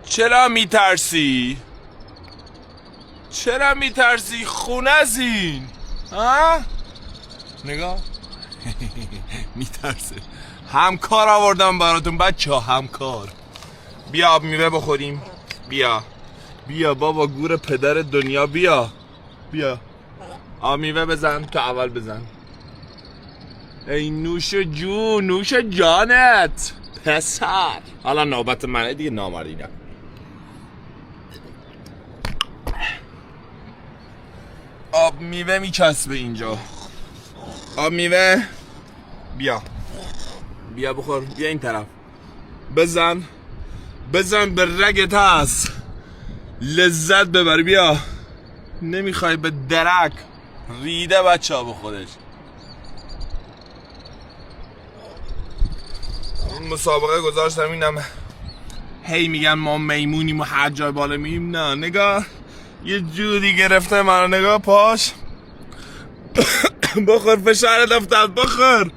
چرا میترسی؟ چرا میترسی؟ خونه از این ها؟ نگاه میترسه. همکار آوردم براتون بچه ها، همکار. بیا آب میوه بخوریم. بیا بیا بابا، گور پدر دنیا. بیا بیا آب میوه بزن، تو اول بزن. ای نوش جون، نوش جانت پسر. حالا نوبت منه دیگه، نامردیدم. آب میوه میچسبه اینجا. آب میوه. بیا بیا بخور. بیا این طرف. بزن بزن به رگت هست، لذت ببر. بیا. نمیخوای به درک ریده بچه ها به خودش. مسابقه گذاشتم اینم هی میگن ما میمونیم و هر جای بالا مییم. نه نگاه، یه جوری گرفته منو. نگاه پاش. بخور، فشارت افتاد. بخور